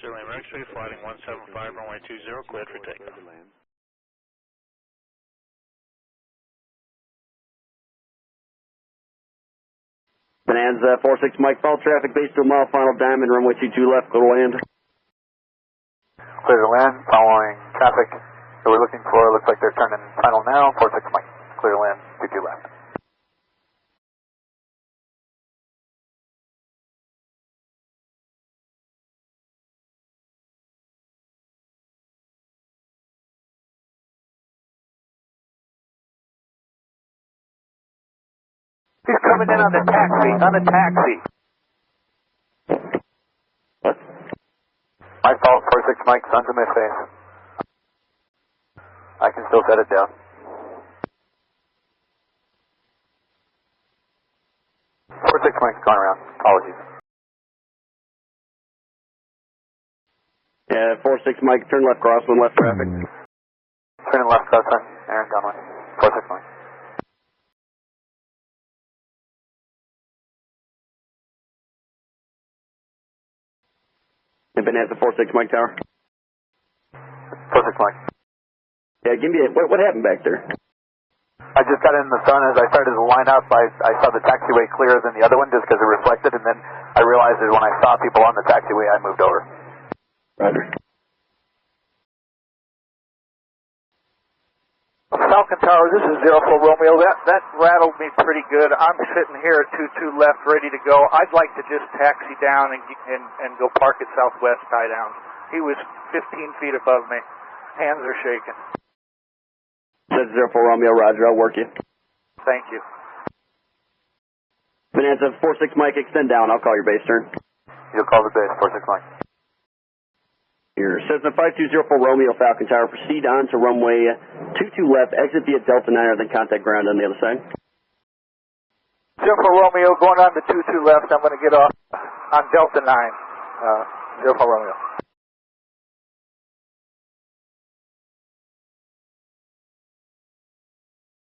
Lima X-ray, flighting 175, runway 20, cleared for takeoff. Bonanza 46 Mike, follow traffic base to a mile, final diamond, runway 22 left, go to land. Clear to land, following traffic that we're looking for, looks like they're turning final now, 46 Mike, clear to land, 22 left. He's coming in on the taxi, What? My fault, 46 Mike, sun's in my face. I can still set it down. 46 Mike's gone around, apologies. Yeah, 46 Mike, turn left crosswind, left traffic. Turning left, crosswind, Aaron Conway, 46 Mike. And Bonanza 46 Mike Tower. 46 Mike. Yeah, give me what happened back there? I just got in the sun as I started to line up. I saw the taxiway clearer than the other one just because it reflected, and then I realized that when I saw people on the taxiway, I moved over. Roger. Falcon Tower, this is 04 Romeo. That rattled me pretty good. I'm sitting here at 22 left, ready to go. I'd like to just taxi down and go park at Southwest tie down. He was 15 feet above me. Hands are shaking. That's 04 Romeo, Roger, I'll work you. Thank you. Bonanza 46 Mike, extend down, I'll call your base turn. You'll call the base, 46 Mike. Here, Cessna 5204 Romeo, Falcon Tower, proceed on to runway 22 left, exit via Delta 9, then contact ground on the other side. 04 Romeo, going on to 22 left. I'm going to get off on Delta 9. 04 Romeo.